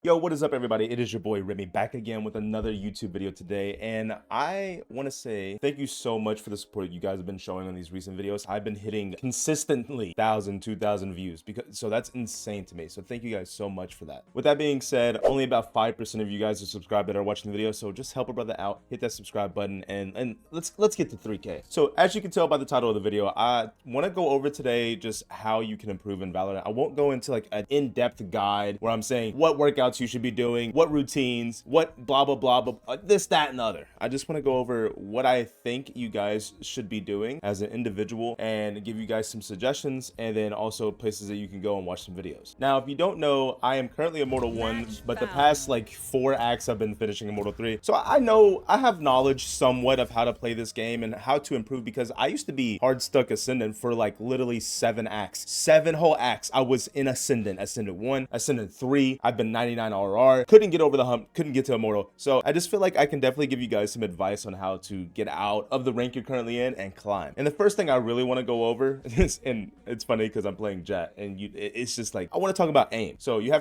Yo, what is up, everybody? It is your boy Remy back again with another YouTube video today, and I want to say thank you so much for the support you guys have been showing on these recent videos. I've been hitting consistently 1,000, 2,000 views, so that's insane to me. So thank you guys so much for that. With that being said, only about 5% of you guys are subscribed that are watching the video, so just help a brother out, hit that subscribe button, and let's get to 3K. So as you can tell by the title of the video, I want to go over today just how you can improve in Valorant. I won't go into like an in-depth guide where I'm saying what workouts you should be doing, what routines, what blah blah blah blah, this, that, and the other. I just want to go over what I think you guys should be doing as an individual and give you guys some suggestions, and then also places that you can go and watch some videos. Now, if you don't know, I am currently Immortal 1, but the past like 4 acts I've been finishing Immortal 3. So I know I have knowledge somewhat of how to play this game and how to improve, because I used to be hard stuck Ascendant for like literally 7 acts. 7 whole acts I was in Ascendant. Ascendant 1, Ascendant 3, I've been 99 RR, couldn't get over the hump, couldn't get to Immortal. So I just feel like I can definitely give you guys some advice on how to get out of the rank you're currently in and climb. And the first thing I really want to go over is, and it's funny because I'm playing Jet, and it's just like, I want to talk about aim. So you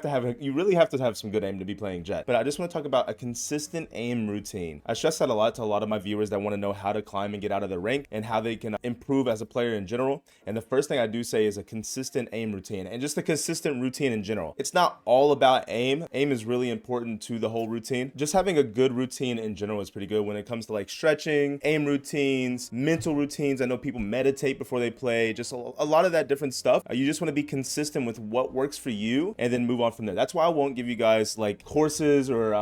really have to have some good aim to be playing Jet. But I just want to talk about a consistent aim routine. I stress that a lot to a lot of my viewers that want to know how to climb and get out of the rank and how they can improve as a player in general. And the first thing I do say is a consistent aim routine, and just a consistent routine in general. It's not all about aim. Aim is really important to the whole routine. Just having a good routine in general is pretty good when it comes to like stretching, aim routines, mental routines. I know people meditate before they play, just a lot of that different stuff. You just want to be consistent with what works for you and then move on from there. That's why I won't give you guys like courses or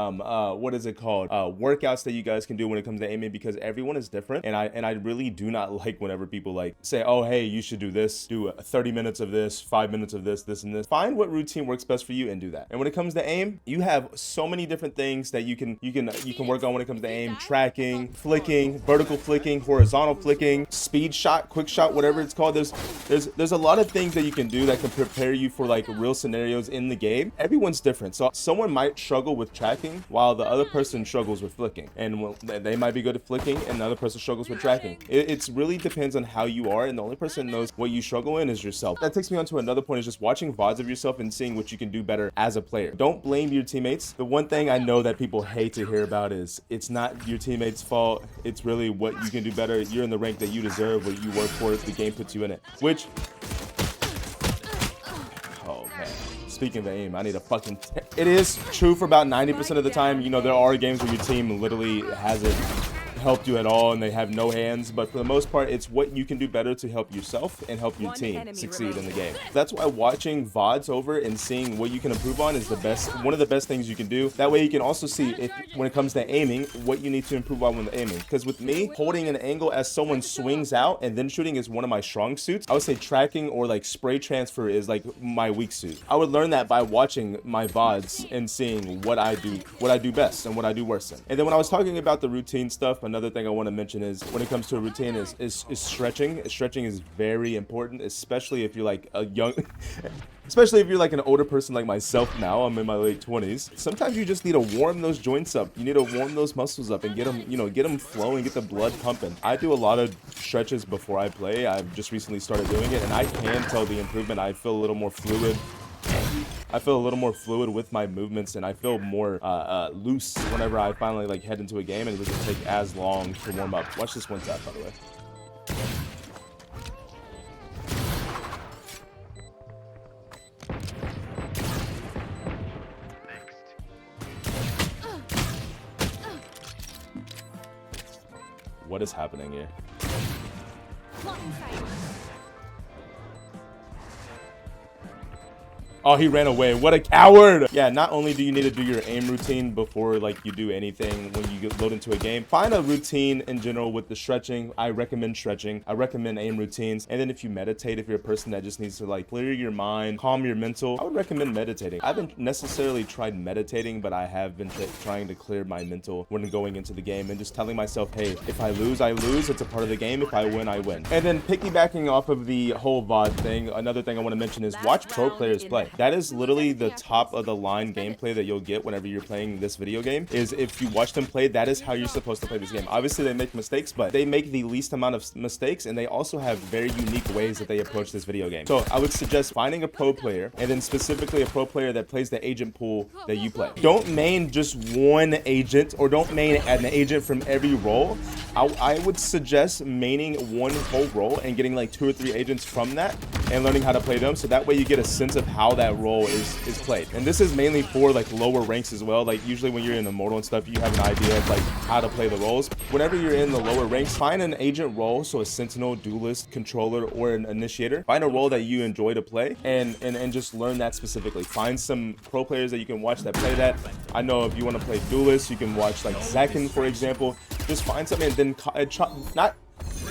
what is it called, workouts that you guys can do when it comes to aiming, because everyone is different, and I really do not like whenever people like say, oh hey, you should do this, do 30 minutes of this, 5 minutes of this, this and this. Find what routine works best for you and do that. And when it comes to aim, you have so many different things that you can work on when it comes to aim: tracking, flicking, vertical flicking, horizontal flicking, speed shot, quick shot, whatever it's called. There's a lot of things that you can do that can prepare you for like real scenarios in the game. Everyone's different, so someone might struggle with tracking while the other person struggles with flicking, and they might be good at flicking and the other person struggles with tracking. It really depends on how you are, and the only person that knows what you struggle in is yourself. That takes me on to another point, is just watching VODs of yourself and seeing what you can do better as a player. Don't blame your teammates. The one thing I know that people hate to hear about is it's not your teammates' fault. It's really what you can do better. You're in the rank that you deserve, what you work for. The game puts you in it. Which, oh man, speaking of aim, I need a fucking it is true for about 90% of the time. You know, there are games where your team literally hasn't helped you at all and they have no hands, but for the most part, it's what you can do better to help yourself and help your team succeed in the game. That's why watching VODs over and seeing what you can improve on is one of the best things you can do. That way you can also see, if when it comes to aiming, what you need to improve on when aiming. Because with me, holding an angle as someone swings out and then shooting is one of my strong suits. I would say tracking or like spray transfer is like my weak suit. I would learn that by watching my VODs and seeing what I do best and what I do worse in. And then when I was talking about the routine stuff, another thing I want to mention is when it comes to a routine is stretching. Stretching is very important, especially if you're like a young especially if you're like an older person like myself now. I'm in my late 20s. Sometimes you just need to warm those joints up. You need to warm those muscles up and get them flowing, get the blood pumping. I do a lot of stretches before I play. I've just recently started doing it, and I can tell the improvement. I feel a little more fluid. With my movements, and I feel more loose whenever I finally like head into a game, and it doesn't take as long to warm up. Watch this one tap, by the way. What is happening here? Oh, he ran away. What a coward. Yeah, not only do you need to do your aim routine before like you do anything when you load into a game, find a routine in general with the stretching. I recommend stretching. I recommend aim routines. And then if you meditate, if you're a person that just needs to like clear your mind, calm your mental, I would recommend meditating. I haven't necessarily tried meditating, but I have been trying to clear my mental when going into the game and just telling myself, hey, if I lose, I lose. It's a part of the game. If I win, I win. And then piggybacking off of the whole VOD thing, another thing I want to mention is watch pro players play. That is literally the top of the line gameplay that you'll get whenever you're playing this video game. Is if you watch them play, that is how you're supposed to play this game. Obviously they make mistakes, but they make the least amount of mistakes, and they also have very unique ways that they approach this video game. So I would suggest finding a pro player, and then specifically a pro player that plays the agent pool that you play. Don't main just one agent, or don't main an agent from every role. I would suggest maining one whole role and getting like 2 or 3 agents from that and learning how to play them, so that way you get a sense of how that role is played. And this is mainly for like lower ranks as well. Like usually when you're in Immortal and stuff, you have an idea of like how to play the roles. Whenever you're in the lower ranks, find an agent role, so a sentinel, duelist, controller, or an initiator. Find a role that you enjoy to play and just learn that specifically. Find some pro players that you can watch that play that. I know if you want to play duelist, you can watch like Zakin, for example. Just find something and then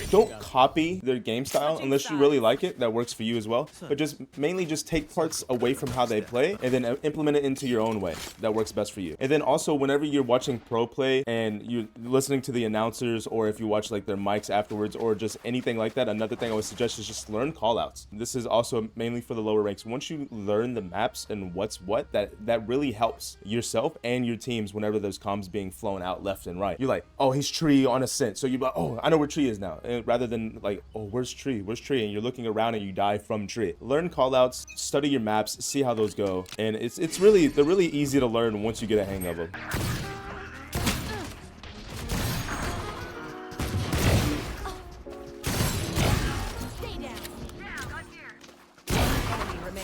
don't copy their game style unless you really like it. That works for you as well. But just mainly just take parts away from how they play and then implement it into your own way. That works best for you. And then also whenever you're watching pro play and you're listening to the announcers, or if you watch like their mics afterwards or just anything like that, another thing I would suggest is just learn callouts. This is also mainly for the lower ranks. Once you learn the maps and what's what, that really helps yourself and your teams whenever there's comms being flown out left and right. You're like, oh, he's tree on ascent. So you're like, oh, I know where tree is now. And rather than like, oh, where's tree, and you're looking around and you die from tree. Learn callouts, study your maps, see how those go, and they're really easy to learn once you get a hang of them.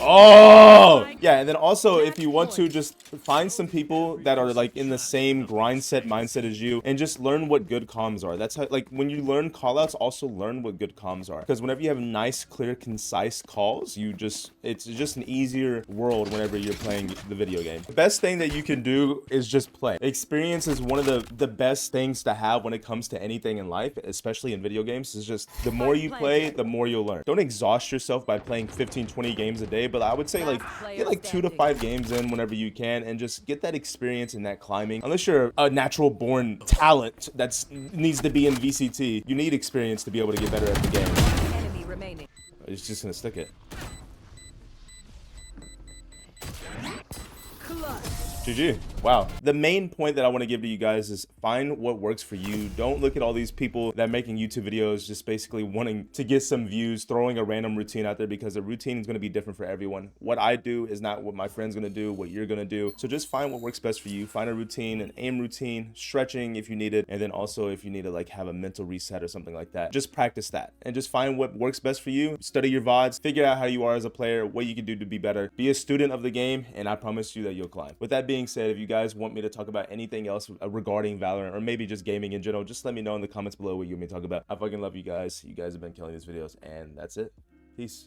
Oh yeah, and then also if you want to, just find some people that are like in the same mindset as you, and just learn what good comms are. That's how, like, when you learn callouts, also learn what good comms are, because whenever you have nice, clear, concise calls, it's just an easier world whenever you're playing the video game. The best thing that you can do is just play. Experience is one of the best things to have when it comes to anything in life, especially in video games. Is just the more you play, the more you'll learn. Don't exhaust yourself by playing 15-20 games a day, but I would say like get like 2 to 5 games in whenever you can, and just get that experience in that climbing. Unless you're a natural born talent that needs to be in VCT, you need experience to be able to get better at the game. Enemy remaining. It's just gonna stick it. GG. Wow. The main point that I want to give to you guys is find what works for you. Don't look at all these people that are making YouTube videos just basically wanting to get some views, throwing a random routine out there, because the routine is going to be different for everyone. What I do is not what my friend's going to do, what you're going to do. So just find what works best for you. Find a routine, an aim routine, stretching if you need it, and then also if you need to like have a mental reset or something like that. Just practice that and just find what works best for you. Study your VODs, figure out how you are as a player, what you can do to be better. Be a student of the game, and I promise you that you'll climb. With that being said, if you guys want me to talk about anything else regarding Valorant, or maybe just gaming in general, just let me know in the comments below what you want me to talk about. I fucking love you guys. You guys have been killing these videos, and that's it. Peace.